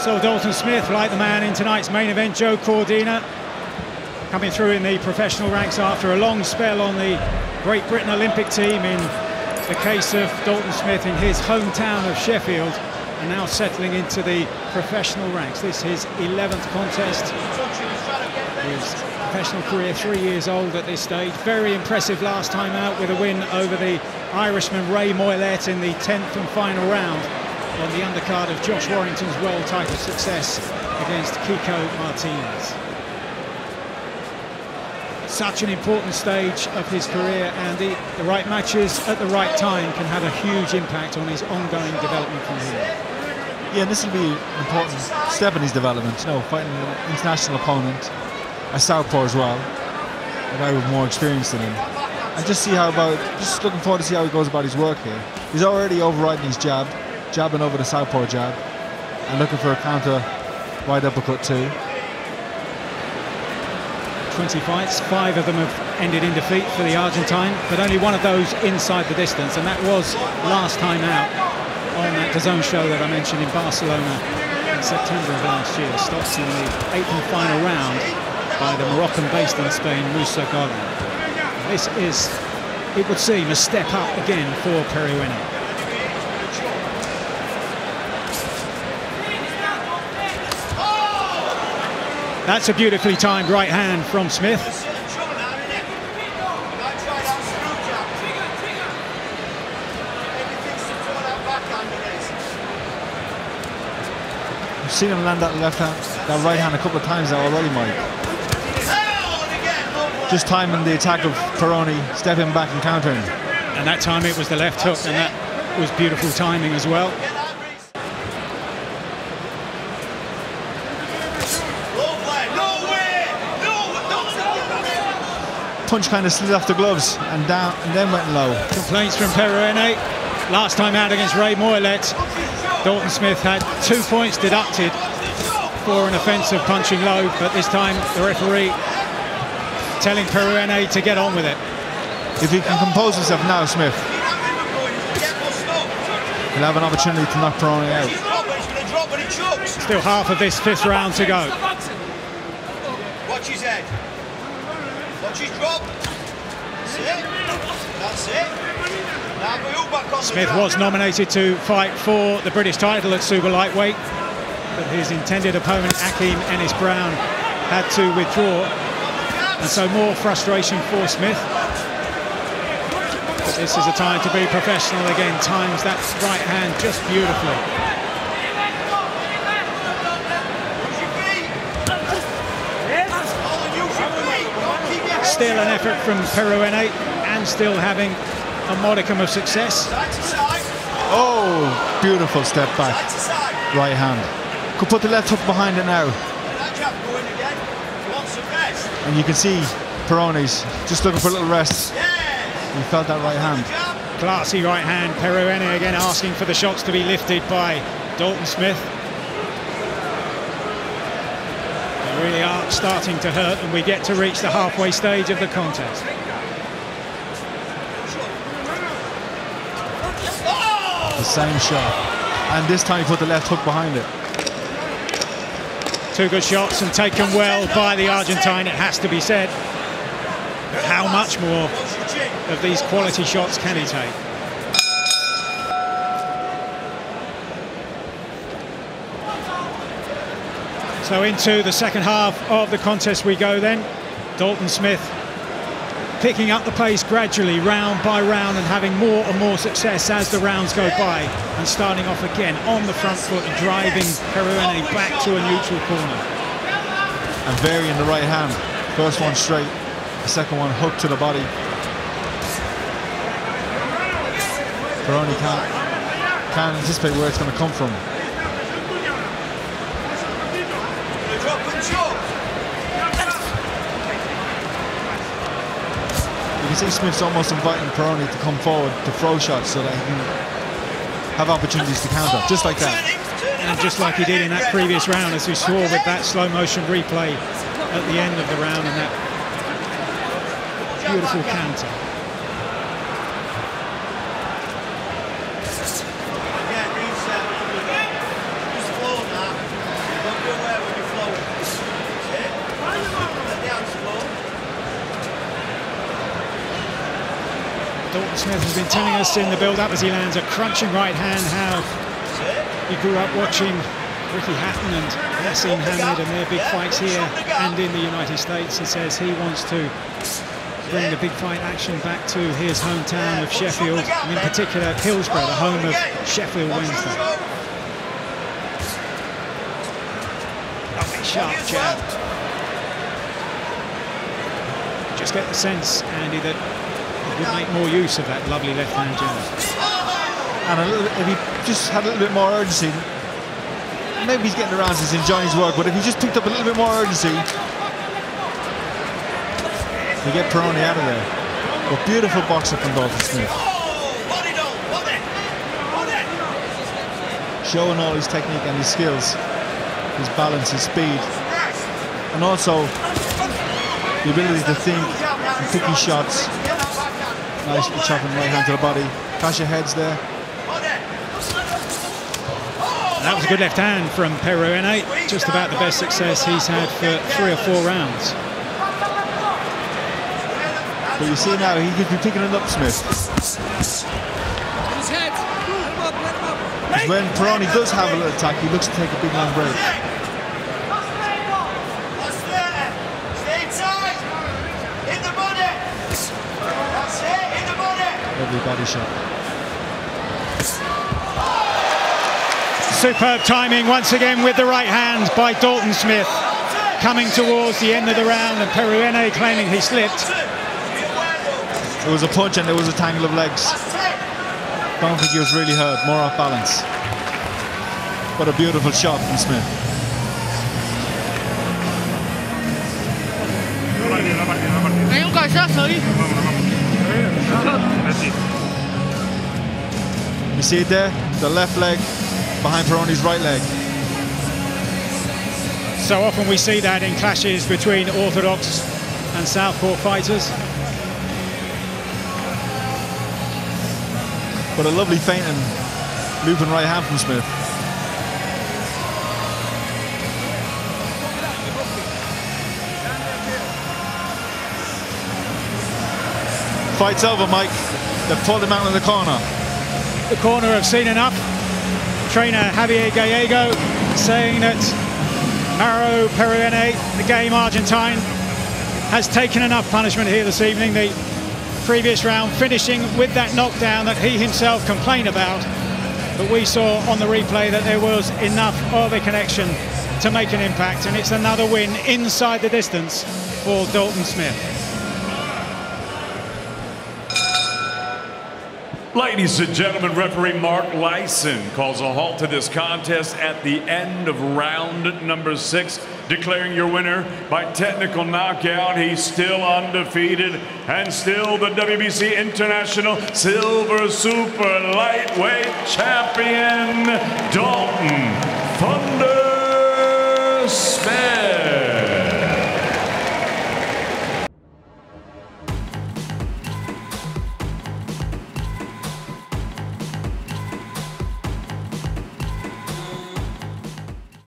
So Dalton Smith, like the man in tonight's main event, Joe Cordina, coming through in the professional ranks after a long spell on the Great Britain Olympic team, in the case of Dalton Smith in his hometown of Sheffield, and now settling into the professional ranks. This is his 11th contest. His professional career 3 years old at this stage. Very impressive last time out with a win over the Irishman Ray Moylett in the 10th and final round on the undercard of Josh Warrington's world title success against Kiko Martinez. Such an important stage of his career, and the right matches at the right time can have a huge impact on his ongoing development from here. Yeah, and this will be an important step in his development, you know, fighting an international opponent, a southpaw as well, a guy with more experience than him. And just looking forward to see how he goes about his work here. He's already overriding his jab, jabbing over the southpaw jab, and looking for a counter right uppercut too. 20 fights, 5 of them have ended in defeat for the Argentine, but only one of those inside the distance, and that was last time out on that Dazn show that I mentioned in Barcelona in September of last year. Stops in the 8th and final round by the Moroccan based in Spain, Moussa Garland. This is, it would seem, a step up again for Perouene. That's a beautifully timed right hand from Smith. I've seen him land that that right hand a couple of times now already, Mike. Just timing the attack of Perouene, stepping back and countering. And that time it was the left hook, and that was beautiful timing as well. Punch kind of slid off the gloves and down, and then went low. Complaints from Perouene. Last time out against Ray Moylett, Dalton Smith had 2 points deducted for an offence of punching low, but this time the referee telling Perouene to get on with it. If he can compose himself now, Smith, he'll have an opportunity to knock Perouene out. Still half of this 5th round to go. Watch his head. Watch his drop. That's it. That's it. Now move back on. Smith was nominated to fight for the British title at super lightweight, but his intended opponent, Akeem Ennis-Brown, had to withdraw, and so more frustration for Smith. But this is a time to be professional again. Times that right hand just beautifully. Still an effort from Perouene, and still having a modicum of success. Oh, beautiful step back. Right hand. Could put the left hook behind it now. And you can see Perouene's just looking for a little rest. He felt that right hand. Classy right hand. Perouene again asking for the shots to be lifted by Dalton Smith. Really are starting to hurt, and we get to reach the halfway stage of the contest. The same shot, and this time he put the left hook behind it. 2 good shots, and taken well by the Argentine, it has to be said. But how much more of these quality shots can he take? So into the second half of the contest we go then. Dalton Smith picking up the pace gradually, round by round, and having more and more success as the rounds go by, and starting off again on the front foot and driving Perouene back to a neutral corner. And varying the right hand. First one straight, the second one hooked to the body. Perouene can't anticipate where it's going to come from. You can see Smith's almost inviting Perouene to come forward to throw shots so that he can have opportunities to counter, just like that. And just like he did in that previous round, as we saw with that slow motion replay at the end of the round, and that beautiful counter. Dalton Smith has been telling us in the build-up as he lands a crunching right hand how he grew up watching Ricky Hatton and Nassim Hamed and their big fights here and in the United States. He says he wants to bring the big fight action back to his hometown of Sheffield, and in particular Hillsborough, the home of Sheffield Wednesday. Lovely sharp jab. Just get the sense, Andy, that he would make more use of that lovely left-hand jab. And if he just had a little bit more urgency, maybe he's getting around, he's enjoying his work, but if he just picked up a little bit more urgency, to get Perouene out of there. But beautiful boxer from Dalton Smith. Showing all his technique and his skills, his balance, his speed, and also the ability to think and pick his shots. Nice chopping right hand to the body. Clash of heads there. That was a good left hand from Perouene. Just about the best success he's had for 3 or 4 rounds. But you see now, he could be picking it up, Smith. When Perouene does have a little attack, he looks to take a big long break. Lovely body shot. Superb timing once again with the right hand by Dalton Smith. Coming towards the end of the round, and Perouene claiming he slipped. It was a punch and there was a tangle of legs. Don't think he was really hurt, more off balance. What a beautiful shot from Smith. You see it there? The left leg behind Perouene's right leg. So often we see that in clashes between orthodox and southpaw fighters. But a lovely feint and looping right hand from Smith. Fight's over, Mike. They've pulled him out in the corner. The corner have seen enough. Trainer Javier Gallego saying that Mauro Perouene, the game Argentine, has taken enough punishment here this evening. The previous round finishing with that knockdown that he himself complained about, but we saw on the replay that there was enough of a connection to make an impact, and it's another win inside the distance for Dalton Smith. Ladies and gentlemen, referee Mark Lyson calls a halt to this contest at the end of round number 6, declaring your winner by technical knockout. He's still undefeated and still the WBC International Silver Super Lightweight Champion, Dalton "Thunder" Smith.